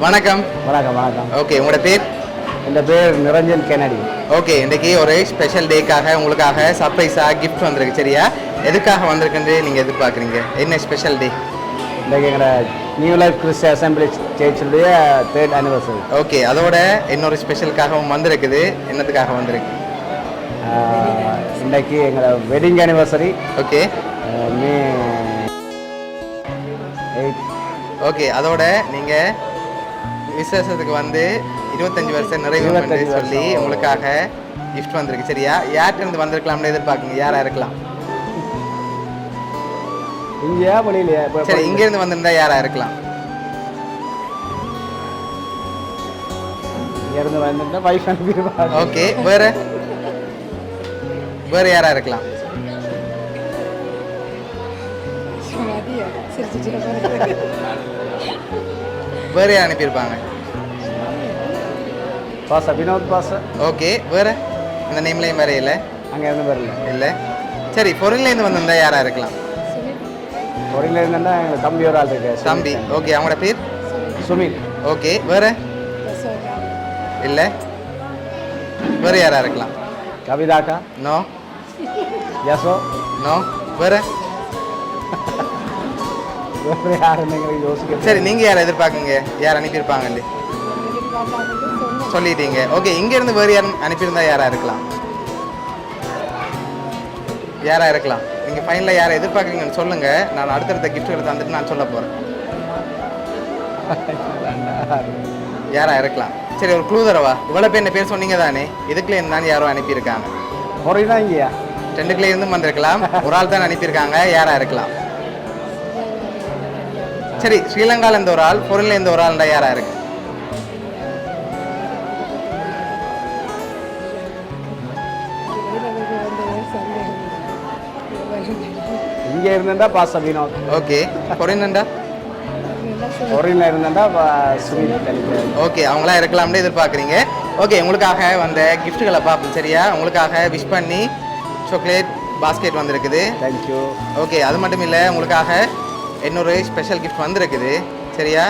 வணக்கம். வணக்கம் வணக்கம். ஓகே, உங்களோட பேர்? இந்த பேர் நிரஞ்சன் கென்னடி. ஓகே, இன்றைக்கி ஒரு ஸ்பெஷல் டேக்காக உங்களுக்காக சர்ப்ரைஸாக கிஃப்ட் வந்திருக்கு. சரியா, எதுக்காக வந்திருக்குன்னு நீங்கள் எதிர்பார்க்குறீங்க? என்ன ஸ்பெஷல் டே? இன்றைக்கு எங்களோட நியூ லைஃப் கிறிஸ்டி அசம்பிளி சர்ச்சுடைய 3rd anniversary. ஓகே, அதோட இன்னொரு ஸ்பெஷலுக்காகவும் வந்திருக்குது. என்னத்துக்காக வந்திருக்கு? இன்றைக்கு எங்களோட wedding anniversary. Okay, May 8. Okay, அதோட நீங்கள் விசேஷத்துக்கு வந்து 25 வருஷம் நிறைவு சொல்லி உங்களுக்காக கிஃப்ட் வந்திருக்கு. சரியா, யார்கிட்ட வந்திருக்கலாம்னு எதிர்பார்க்குங்க? யாராக இருக்கலாம்? இங்கேயா வெளியிலையா? சரி, இங்கேருந்து வந்திருந்தா யாராக இருக்கலாம்? இங்கேருந்து வந்துருந்தா வைஃப் அனுப்பிடுவாங்க. ஓகே, வேறு யாராக இருக்கலாம்? வேறு யார் அனுப்பியிருப்பாங்க? பாசா, வினோத் பாசா. ஓகே, வேறு இந்த நேம்லேயும் வேறு இல்லை? அங்கே இருந்து வரல இல்லை. சரி, பொருள்லேருந்து வந்திருந்தா யாராக இருக்கலாம்? பொருளில் இருந்தா எங்கள் தம்பி ஒரு ஆள் இருக்கு. தம்பி. ஓகே, அவங்களோட பேர்? சுமித். ஓகே, வேறு இல்லை. வேறு யாராக இருக்கலாம்? கவிதாக்கா. நோ. யசோ. நோ. வேறு யாருன்னு எங்களுக்கு யோசிக்க. சரி, நீங்கள் யாரை எதிர்பார்க்குங்க? யார் அனுப்பியிருப்பாங்கன்னு சொல்லிட்டீங்க. ஓகே, இங்கேருந்து வேறு யாரும் அனுப்பியிருந்தா யாராக இருக்கலாம்? யாராக இருக்கலாம்? நீங்கள் ஃபைனலாக யாரை எதிர்பார்க்குறீங்கன்னு சொல்லுங்கள். நான் அடுத்தடுத்த கிஃப்ட்களை தந்துட்டு நான் சொல்ல போகிறேன். யாராக இருக்கலாம்? சரி, ஒரு க்ளூ தரவா? இவ்வளோ பேர் என்ன பேர் சொன்னீங்க தானே, இதுக்குள்ளே இருந்தாலும் யாரோ அனுப்பியிருக்காங்க. முறைனா இங்கேயா? 2 இருந்தும் வந்திருக்கலாம். ஒரு ஆள் தான் அனுப்பியிருக்காங்க. யாராக இருக்கலாம்? சரி, ஸ்ரீலங்காவில் இருந்த ஒரு ஆள், பொருளில் இருந்த ஒரு ஆள்டா யாராக இருக்கு? இங்கே இருந்தா பாசா வினோத். ஓகே, பொருளின்டா? பொருளில் இருந்தா சுமித். ஓகே, அவங்களா இருக்கலாம்னு எதிர்பார்க்குறீங்க. ஓகே, உங்களுக்காக வந்த கிஃப்ட்டுகளை பார்ப்போம். சரியா, உங்களுக்காக விஷ் பண்ணி சாக்லேட் பாஸ்கெட் வந்திருக்குது. தேங்க்யூ. ஓகே, அது மட்டும் இல்லை, உங்களுக்காக இன்னொரு ஸ்பெஷல் கிஃப்ட் வந்திருக்குது. சரியா,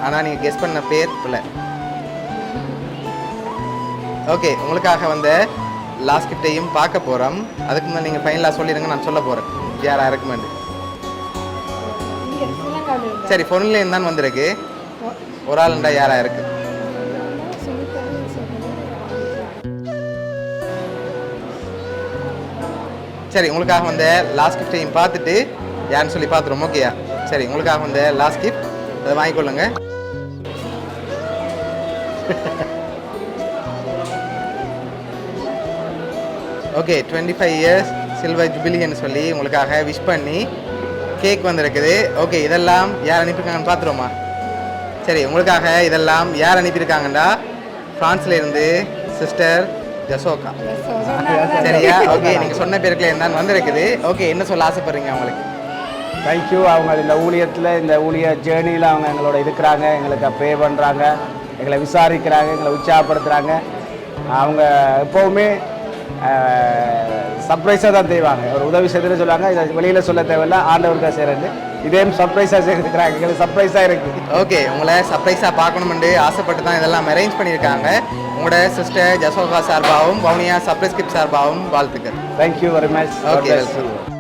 ஆனால் நீங்கள் கெஸ் பண்ண பேர் இல்லை. ஓகே, உங்களுக்காக வந்த லாஸ்ட் கிஃப்டையும் பார்க்க போகிறோம். அதுக்கு முன்னாடி நீங்கள் ஃபைனலாக சொல்லிடுங்க, நான் சொல்ல போகிறேன் யாராக இருக்குமெண்டு. சரி, பொருளில் இருந்தான் வந்திருக்கு. ஒரு ஆளுண்டா யாராக இருக்கு? சரி, உங்களுக்காக வந்த லாஸ்ட் கிஃப்டையும் பார்த்துட்டு யாருன்னு சொல்லி பார்த்துருவோம். ஓகேயா? சரி, உங்களுக்காக வந்த லாஸ்ட் கிஃப்ட் அதை வாங்கிக்கொள்ளுங்க. ஓகே, 25 இயர்ஸ் சில்வர் ஜூபிலின்னு சொல்லி உங்களுக்காக விஷ் பண்ணி கேக் வந்திருக்குது. ஓகே, இதெல்லாம் யார் அனுப்பியிருக்காங்கன்னு பார்த்துருவோமா? சரி, உங்களுக்காக இதெல்லாம் யார் அனுப்பியிருக்காங்கண்டா ஃப்ரான்ஸில் இருந்து சிஸ்டர் ஜசோகா. சரியா? ஓகே, நீங்கள் சொன்ன பேருக்குள்ள இருந்தாலும் வந்திருக்குது. ஓகே, என்ன சொல்ல ஆசைப்படுறீங்க அவங்களுக்கு? தேங்க்யூ. அவங்க இந்த ஊழியத்தில், இந்த ஊழிய ஜேர்னியில் அவங்க எங்களோட இருக்கிறாங்க, எங்களுக்கு ப்ரே பண்ணுறாங்க, எங்களை விசாரிக்கிறாங்க, எங்களை உற்சாகப்படுத்துகிறாங்க. அவங்க எப்போவுமே சர்ப்ரைஸாக தான் செய்வாங்க. ஒரு உதவி செய்துன்னு சொல்லுவாங்க, இதை வெளியில் சொல்ல தேவையில்லை, ஆண்டவருக்கு தான் செய்கிறது. இதே சர்ப்ரைஸாக செய்திருக்கிறாங்க, எங்களுக்கு சர்ப்ரைஸாக இருக்குது. ஓகே, உங்களை சர்ப்ரைஸாக பார்க்கணுமெண்டு ஆசைப்பட்டு தான் இதெல்லாம் அரேஞ்ச் பண்ணியிருக்காங்க. உங்களோட சிஸ்டர் ஜசோகா சார்பாகவும் வவுனியா சர்ப்ரைஸ் கிஃப்ட் சார்பாகவும் வாழ்த்துக்கள். Thank you very much. Okay, welcome.